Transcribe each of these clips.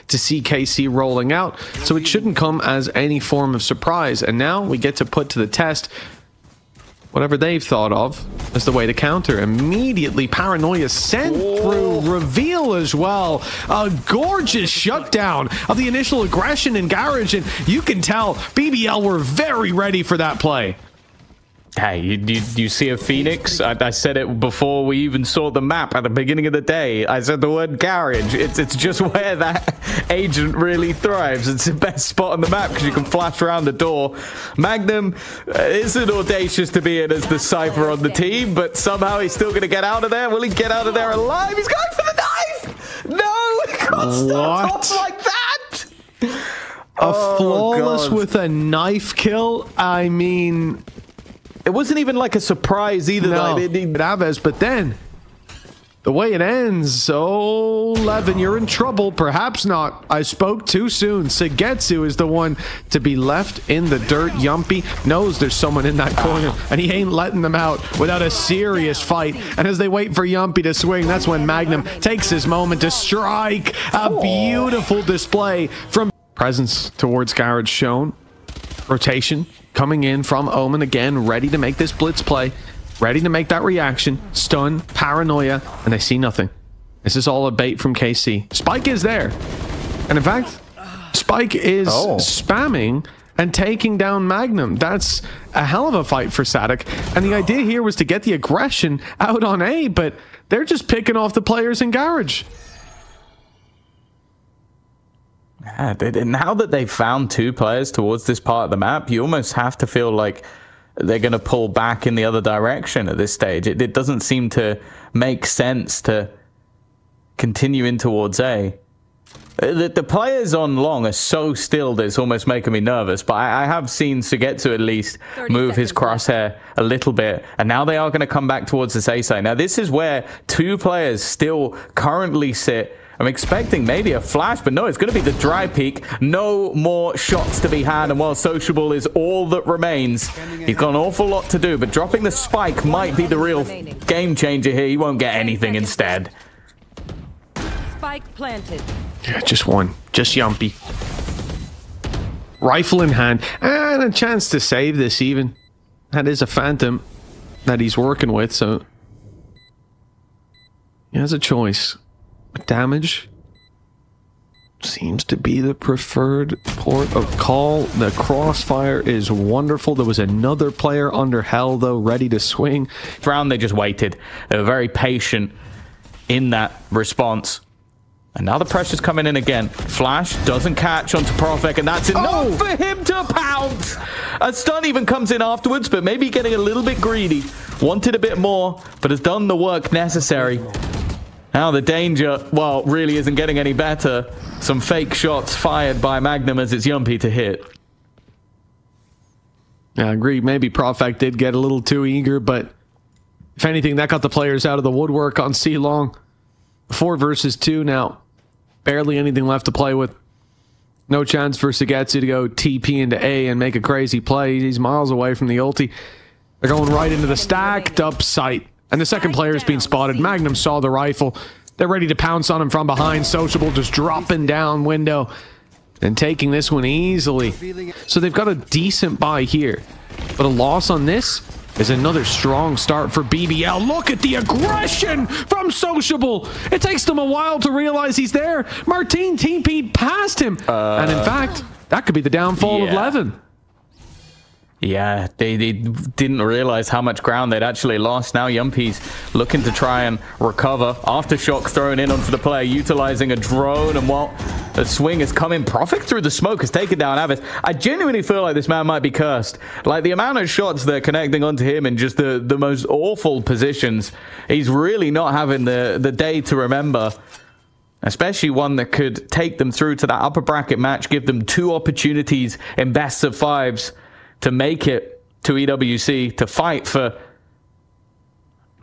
to see KC rolling out, so it shouldn't come as any form of surprise. And now we get to put to the test whatever they've thought of as the way to counter. Immediately, Paranoia sent through reveal as well. A gorgeous shutdown of the initial aggression in Garage, and you can tell BBL were very ready for that play. Hey, you see a Phoenix? I said it before we even saw the map at the beginning of the day. I said the word garage. It's just where that agent really thrives. It's the best spot on the map because you can flash around the door. Magnum isn't audacious to be in as the Cypher on the team, but somehow he's still going to get out of there. Will he get out of there alive? He's going for the knife! No! He can't start off like that! A flawless with a knife kill? I mean... It wasn't even like a surprise either. No, but then the way it ends, oh, Levin, you're in trouble. Perhaps not. I spoke too soon. Sugetsu is the one to be left in the dirt. Yumpy knows there's someone in that corner, and he ain't letting them out without a serious fight. And as they wait for Yumpy to swing, that's when Magnum takes his moment to strike. A beautiful display from presence towards Garage shown. Rotation coming in from Omen again, ready to make this blitz play, ready to make that reaction, stun, Paranoia, and they see nothing. This is all a bait from KC. Spike is there, and in fact, Spike is spamming and taking down Magnum. That's a hell of a fight for Sadek, and the idea here was to get the aggression out on A, but they're just picking off the players in Garage. Yeah, now that they've found two players towards this part of the map, you almost have to feel like they're going to pull back in the other direction at this stage. It doesn't seem to make sense to continue in towards A. The players on long are so still that it's almost making me nervous, but I have seen Sugetsu at least move his crosshair a little bit, and now they are going to come back towards this A side. Now this is where two players still currently sit. I'm expecting maybe a flash, but no, it's going to be the dry peak. No more shots to be had, and while Sociable is all that remains, he's got an awful lot to do, but dropping the spike might be the real game changer here. He won't get anything instead. Spike planted. Yeah, just one. Just Yumpy. Rifle in hand, and a chance to save this even. That is a Phantom that he's working with, so he has a choice. Damage seems to be the preferred port of call. The crossfire is wonderful. There was another player under hell though, ready to swing. Round they just waited. They were very patient in that response. And now the pressure's coming in again. Flash doesn't catch onto Profek, and that's enough for him to pounce. A stun even comes in afterwards, but maybe getting a little bit greedy. Wanted a bit more, but has done the work necessary. Now the danger, well, really isn't getting any better. Some fake shots fired by Magnum as it's Yumpy to hit. Yeah, I agree. Maybe Profek did get a little too eager, but if anything, that got the players out of the woodwork on C-Long. 4 versus 2 now. Barely anything left to play with. No chance for Sugetsu to go TP into A and make a crazy play. He's miles away from the ulti. They're going right into the stacked up site. And the second player is being spotted. Magnum saw the rifle. They're ready to pounce on him from behind. Sociable just dropping down window and taking this one easily. So they've got a decent buy here. But a loss on this is another strong start for BBL. Look at the aggression from Sociable. It takes them a while to realize he's there. Martin TP'd past him. And in fact, that could be the downfall of Levin. Yeah, they didn't realize how much ground they'd actually lost. Now Yumpy's looking to try and recover. Aftershock thrown in onto the player, utilizing a drone, and while the swing is coming, Profit through the smoke has taken down Avis. I genuinely feel like this man might be cursed. Like the amount of shots they're connecting onto him in just the most awful positions. He's really not having the day to remember. Especially one that could take them through to that upper bracket match, give them 2 opportunities in best of 5s. To make it to EWC, to fight for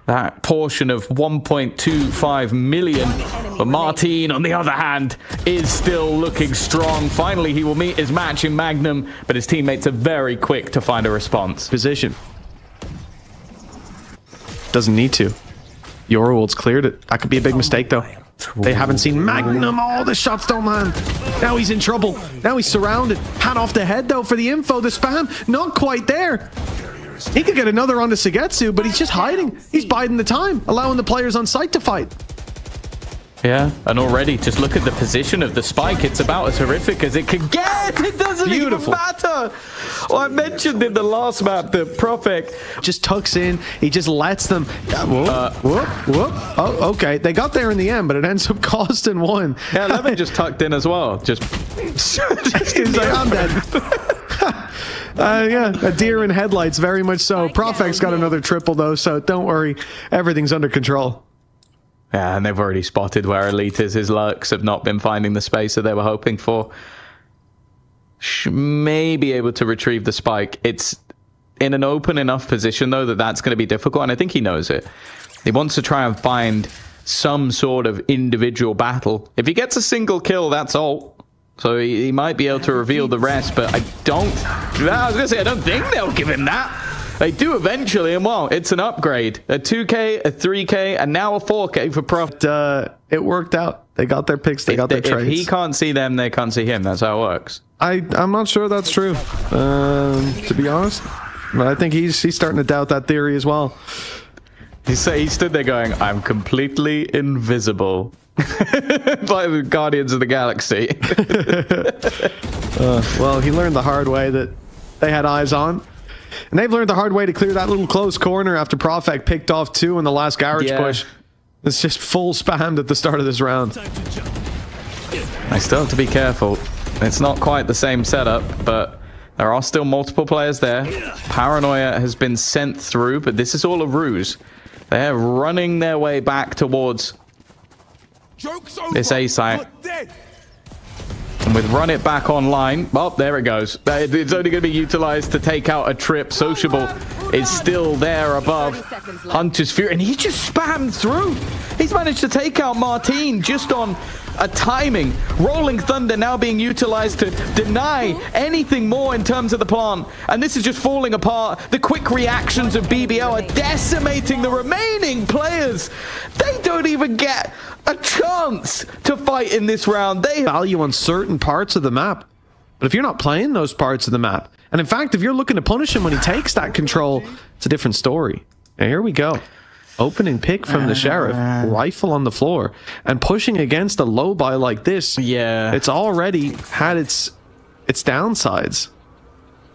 that portion of 1.25 million. But Martin, on the other hand, is still looking strong. Finally, he will meet his match in Magnum, but his teammates are very quick to find a response. Position. Doesn't need to. Yoruld's cleared it. That could be a big mistake, though. They haven't seen Magnum. Oh, the shots don't land. Now he's in trouble. Now he's surrounded. Hat off the head, though, for the info. The spam, not quite there. He could get another onto Segetsu, but he's just hiding. He's biding the time, allowing the players on site to fight. Yeah, and already, just look at the position of the spike. It's about as horrific as it can get. It doesn't even matter. Well, I mentioned in the last map that Profek just tucks in. He just lets them. Whoop. Oh, okay. They got there in the end, but it ends up costing one. Yeah, Levin just tucked in as well. Just he's like, I'm dead. Yeah, a deer in headlights, very much so. Profek's got another triple, though, so don't worry. Everything's under control. Yeah, and they've already spotted where Elite is. His lurks have not been finding the space that they were hoping for. May be able to retrieve the spike. It's in an open enough position, though, that that's going to be difficult, and I think he knows it. He wants to try and find some sort of individual battle. If he gets a single kill, that's all. So he might be able to reveal the rest, but I was going to say, I don't think they'll give him that. They do eventually, and well, it's an upgrade. A 2K, a 3K, and now a 4K for Prof. It worked out. They got their picks, they got their trades. If he can't see them, they can't see him. That's how it works. I'm not sure that's true, to be honest. But I think he's starting to doubt that theory as well. He stood there going, I'm completely invisible. By the Guardians of the Galaxy. Well, he learned the hard way that they had eyes on. And they've learned the hard way to clear that little close corner after Profek picked off 2 in the last garage push. It's just full spammed at the start of this round. I still have to be careful. It's not quite the same setup, but there are still multiple players there. Paranoia has been sent through, but this is all a ruse. They're running their way back towards this A site. And with Run It back online, well, there it goes. It's only going to be utilized to take out a trip. Sociable is still there above Hunter's Fury, and he just spammed through. He's managed to take out Martin just on a timing. Rolling Thunder now being utilized to deny anything more in terms of the plant, and this is just falling apart. The quick reactions of BBL are decimating the remaining players. They don't even get a chance to fight in this round. They value on certain parts of the map, but if you're not playing those parts of the map, and in fact if you're looking to punish him when he takes that control, it's a different story. Now here we go. Opening pick from the Sheriff, rifle on the floor, and pushing against a low buy like this. Yeah, it's already had its downsides.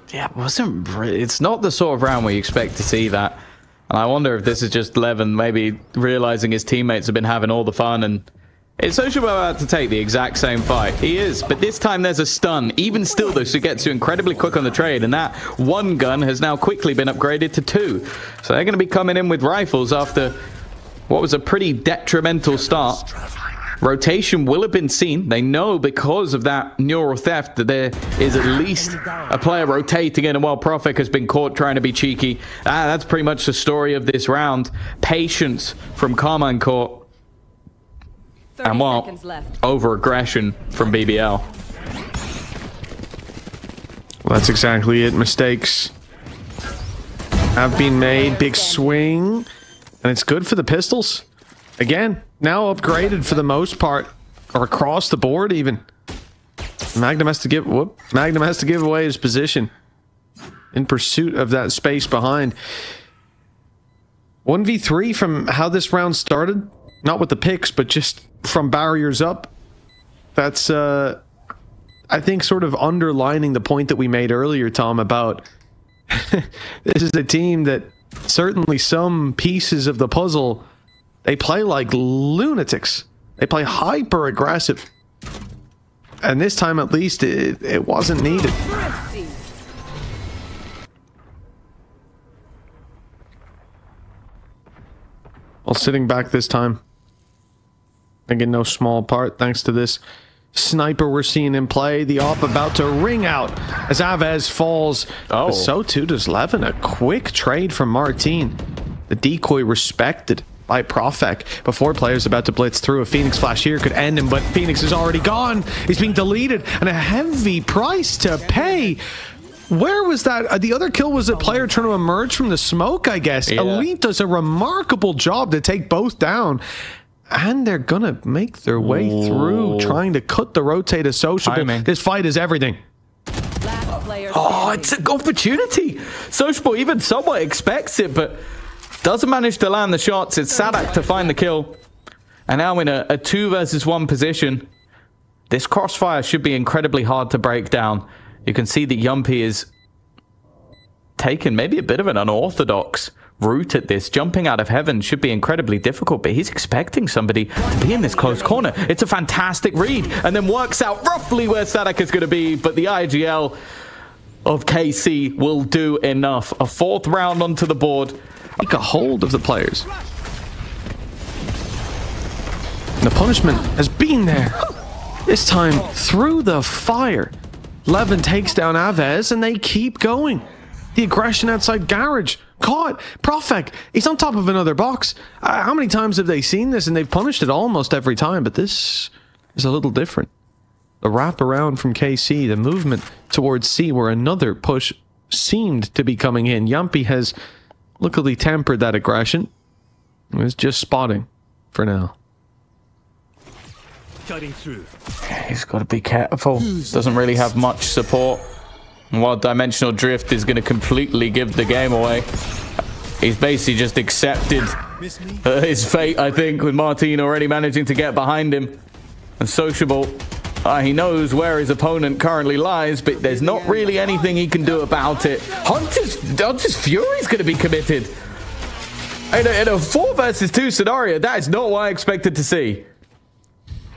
Yeah, it's not the sort of round where you expect to see that. And I wonder if this is just Levin maybe realizing his teammates have been having all the fun, and it's Social about to take the exact same fight. He is, but this time there's a stun. Even still, though, Sugetsu incredibly quick on the trade, and that one gun has now quickly been upgraded to 2. So they're going to be coming in with rifles after what was a pretty detrimental start. Rotation will have been seen. They know because of that neural theft that there is at least a player rotating in, and while Profek has been caught trying to be cheeky, that's pretty much the story of this round. Patience from Carmine Court. And well, over-aggression from BBL. Well, that's exactly it. Mistakes have been made. Big swing. And it's good for the pistols. Again, now upgraded for the most part. Or across the board, even. Magnum has to give away his position in pursuit of that space behind. 1v3 from how this round started. Not with the picks, but just from barriers up. That's, I think, sort of underlining the point that we made earlier, Tom, about this is a team that certainly some pieces of the puzzle, they play like lunatics. They play hyper aggressive. And this time, at least, it wasn't needed. Well, sitting back this time. Again, no small part thanks to this sniper we're seeing in play. The op about to ring out as Aves falls. Oh. But so too does Levin. A quick trade from Martin. The decoy respected by Profek before players about to blitz through. A Phoenix flash here could end him, but Phoenix is already gone. He's being deleted, and a heavy price to pay. Where was that? The other kill was a player trying to emerge from the smoke, I guess. Yeah. Elite does a remarkable job to take both down. And they're going to make their way through, trying to cut the rotate of Sociable. This fight is everything. Oh, it's an opportunity. Sociable even somewhat expects it, but doesn't manage to land the shots. It's Sadak to find the kill. And now in a 2 versus 1 position. This crossfire should be incredibly hard to break down. You can see that Yumpy is taken maybe a bit of an unorthodox route at this. Jumping out of heaven should be incredibly difficult, but he's expecting somebody to be in this close corner. It's a fantastic read, and then works out roughly where Sadak is going to be, but the IGL of KC will do enough. A 4th round onto the board. Take a hold of the players. The punishment has been there. This time through the fire. Levin takes down Aves and they keep going. The aggression outside garage. Caught. Profek. He's on top of another box. How many times have they seen this? And they've punished it almost every time. But this is a little different. The wrap around from KC. The movement towards C where another push seemed to be coming in. Yumpy has luckily tempered that aggression. It was just spotting for now. Through. He's got to be careful. Doesn't really have much support. And while Dimensional Drift is going to completely give the game away, he's basically just accepted his fate, I think, with Martin already managing to get behind him. And Sociable, he knows where his opponent currently lies, but there's not really anything he can do about it. Hunter's Fury is going to be committed. In a 4 versus 2 scenario, that is not what I expected to see.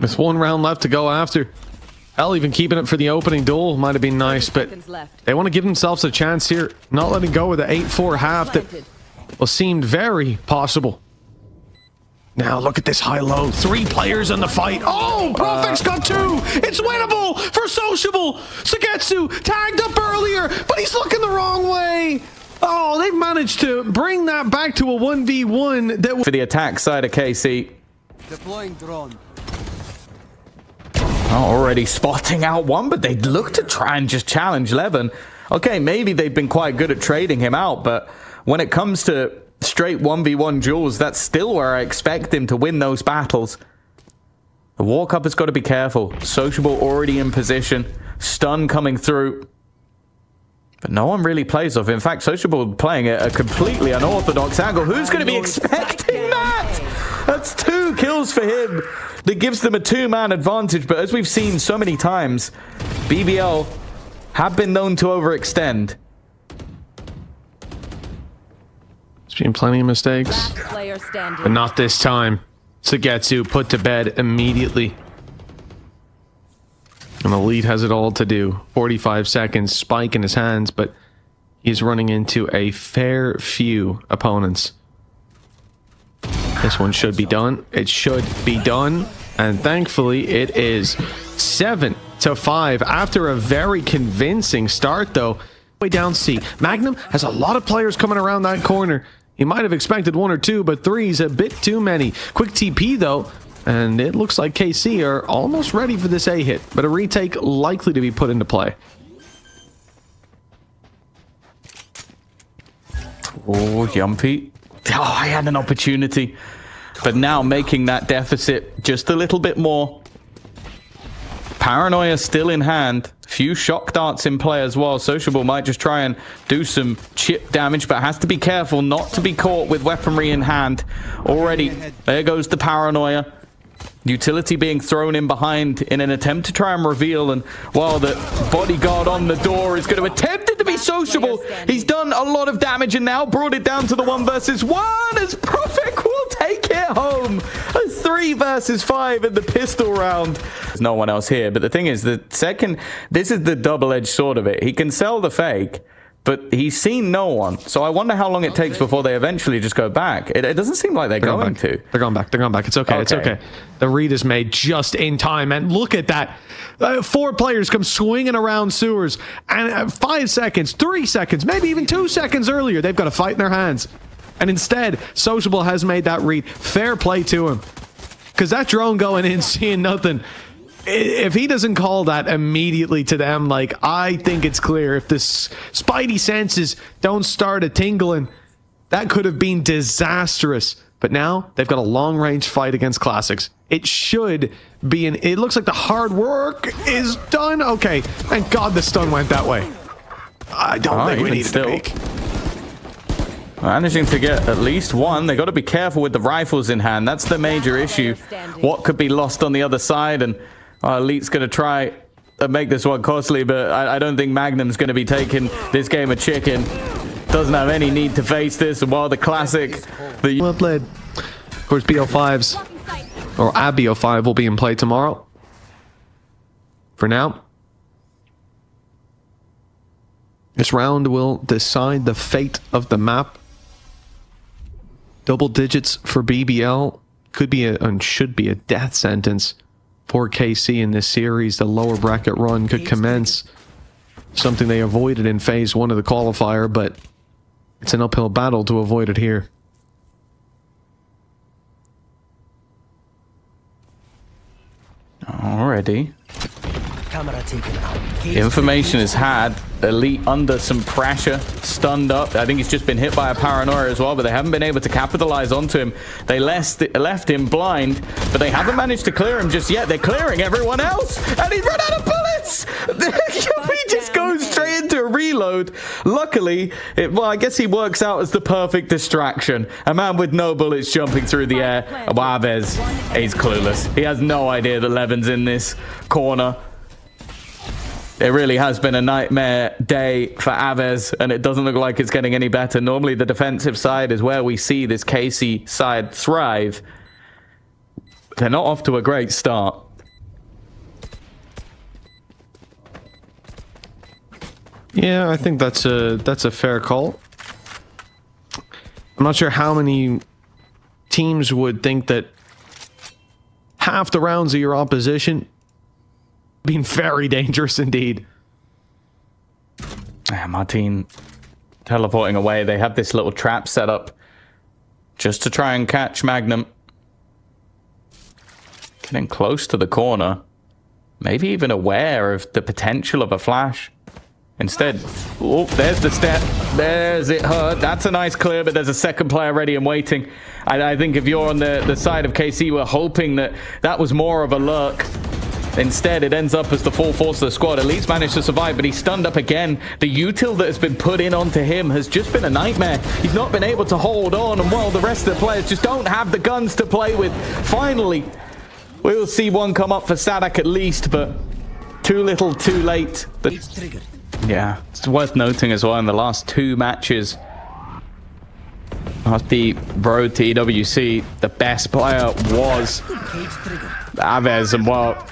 With 1 round left to go after. Hell, even keeping it for the opening duel might have been nice, but they want to give themselves a chance here. Not letting go with the 8-4 half that seemed very possible. Now look at this high-low. 3 players in the fight. Oh, Profek's got 2. It's winnable for Sociable. Sugetsu tagged up earlier, but he's looking the wrong way. Oh, they've managed to bring that back to a 1v1. For the attack side of KC. Deploying drone. Already spotting out one, but they look to try and just challenge Levin. Okay, maybe they've been quite good at trading him out, but when it comes to straight 1v1 duels, that's still where I expect him to win those battles. The walk-up has got to be careful. Sociable already in position. Stun coming through. But no one really plays off. In fact, Sociable playing a completely unorthodox angle. Who's going to be expecting that? That's 2 kills for him. That gives them a 2-man advantage. But as we've seen so many times, BBL have been known to overextend. There's been plenty of mistakes. But not this time. Sugetsu put to bed immediately. And the lead has it all to do. 45 seconds, spike in his hands, but he's running into a fair few opponents. This one should be done. It should be done. And thankfully, it is 7-5 after a very convincing start, though. Way down C. Magnum has a lot of players coming around that corner. He might have expected 1 or 2, but 3 is a bit too many. Quick TP, though. And it looks like KC are almost ready for this A hit, but a retake likely to be put into play. Oh, Yumpy. Oh, I had an opportunity. But now making that deficit just a little bit more. Paranoia still in hand. Few shock darts in play as well. Sociable might just try and do some chip damage, but has to be careful not to be caught with weaponry in hand. Already, there goes the Paranoia. Utility being thrown in behind in an attempt to try and reveal, and while the bodyguard on the door is going to attempt it to be Sociable, he's done a lot of damage and now brought it down to the 1 versus 1 as Profek will take it home. A 3 versus 5 in the pistol round. There's no one else here, but the thing is, this is the double-edged sword of it. He can sell the fake, but he's seen no one. So I wonder how long it takes before they eventually just go back. It doesn't seem like they're going to. They're going back. They're going back. It's okay. It's okay. The read is made just in time. And look at that. 4 players come swinging around sewers. And 5 seconds, 3 seconds, maybe even 2 seconds earlier, they've got a fight in their hands. And instead, Sociable has made that read. Fair play to him. Because that drone going in, seeing nothing. If he doesn't call that immediately to them, like, I think it's clear. If the spidey senses don't start a tingling, that could have been disastrous. But now they've got a long-range fight against Classics. It should be an... It looks like the hard work is done. Okay, thank God the stun went that way. I don't think we need to make. Managing to get at least one. They got to be careful with the rifles in hand. That's the major issue. What could be lost on the other side? And Elite's going to try and make this one costly, but I don't think Magnum's going to be taking this game of chicken. Doesn't have any need to face this. And while the Classic... Well played. Of course, BO5's, or a BO5 will be in play tomorrow. For now, this round will decide the fate of the map. Double digits for BBL could be and should be a death sentence for KC in this series. The lower bracket run could commence, something they avoided in phase 1 of the qualifier, but it's an uphill battle to avoid it here. Already. Camera taken out. Information is had. Elite under some pressure, stunned up. I think he's just been hit by a paranoia as well, but they haven't been able to capitalize onto him. They left him blind, but they haven't managed to clear him just yet. They're clearing everyone else, and he's run out of bullets. He just goes straight into a reload. Luckily, well, I guess he works out as the perfect distraction. A man with no bullets jumping through the air. Aves, he's clueless. He has no idea that Levin's in this corner. It really has been a nightmare day for Aves, and it doesn't look like it's getting any better. Normally, the defensive side is where we see this KC side thrive. They're not off to a great start. Yeah, I think that's a fair call. I'm not sure how many teams would think that half the rounds of your opposition being very dangerous indeed. Martin teleporting away. They have this little trap set up just to try and catch Magnum. Getting close to the corner. Maybe even aware of the potential of a flash. Instead, oh, there's the step. There's it hurt. That's a nice clear, but there's a second player ready and waiting. I think if you're on the side of KC, we're hoping that that was more of a lurk. Instead, it ends up as the full force of the squad. Elite's managed to survive, but he's stunned up again. The util that has been put in onto him has just been a nightmare. He's not been able to hold on, and while the rest of the players just don't have the guns to play with, finally, we'll see one come up for Sadak at least, but too little, too late. Yeah, it's worth noting as well in the last 2 matches, off the road to EWC, the best player was Aves, and well,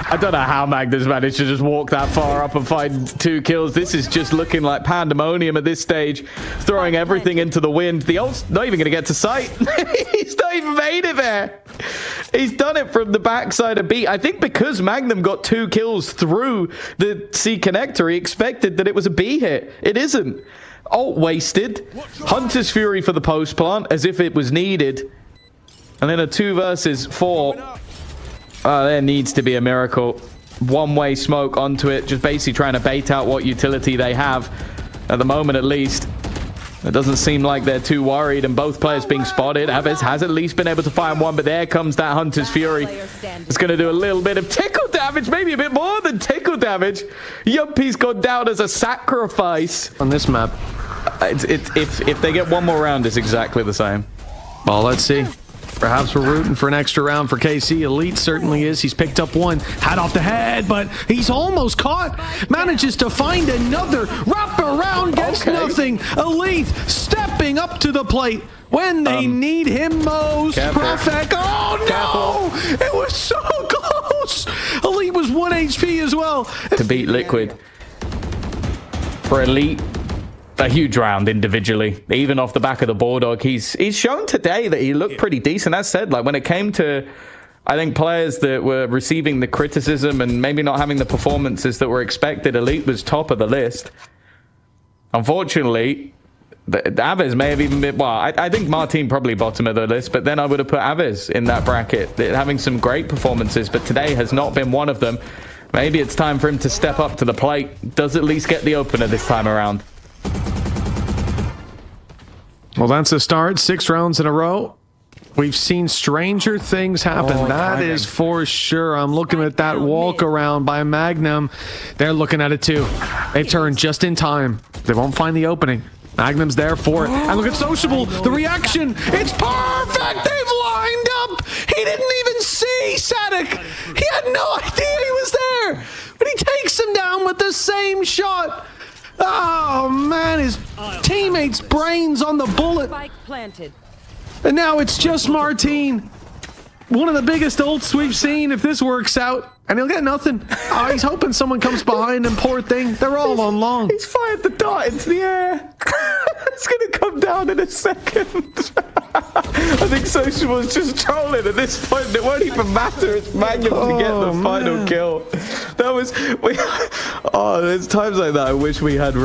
I don't know how Magnus managed to just walk that far up and find 2 kills. This is just looking like pandemonium at this stage, throwing everything into the wind. The ult's not even going to get to sight. He's not even made it there. He's done it from the backside of B. I think because Magnum got 2 kills through the C connector, he expected that it was a B hit. It isn't. Ult wasted. Hunter's Fury for the post plant as if it was needed. And then a 2 versus 4. There needs to be a miracle. One-way smoke onto it, just basically trying to bait out what utility they have at the moment, at least. It doesn't seem like they're too worried, and both players being spotted. Aves has at least been able to find one, but there comes that Hunter's Fury. It's going to do a little bit of tickle damage, maybe a bit more than tickle damage. Yumpy's gone down as a sacrifice. On this map, if they get one more round, it's exactly the same. Well, let's see. Perhaps we're rooting for an extra round for KC. Elite certainly is. He's picked up one. Hat off the head, but he's almost caught. Manages to find another. Wrap around, gets nothing. Elite stepping up to the plate when they need him most. Perfect. Oh, no! It was so close. Elite was 1 HP as well. To beat Liquid. For Elite, a huge round individually, even off the back of the Bulldog. He's shown today that he looked pretty decent. As said, like when it came to, I think, players that were receiving the criticism and maybe not having the performances that were expected, Elite was top of the list. Unfortunately, Aves may have even been, well, I think Martin probably bottom of the list, but then I would have put Aves in that bracket, having some great performances, but today has not been one of them. Maybe it's time for him to step up to the plate. Does at least get the opener this time around. Well, that's a start. 6 rounds in a row. We've seen stranger things happen. That is for sure. I'm looking at that walk around by Magnum. They're looking at it too. They've turned just in time. They won't find the opening. Magnum's there for it. And look at Sociable. The reaction. It's perfect. They've lined up. He didn't even see Sadek. He had no idea he was there. But he takes him down with the same shot. Oh, man. His teammate's brains on the bullet. Spike planted. And now it's just Martine. One of the biggest ults we've seen if this works out. And he'll get nothing. Oh, he's hoping someone comes behind him. Poor thing. They're all on long. He's fired the dart into the air. It's going to come down in a second. I think Social was just trolling at this point. It won't even matter. It's Magnum to get the final kill. That was... there's times like that I wish we had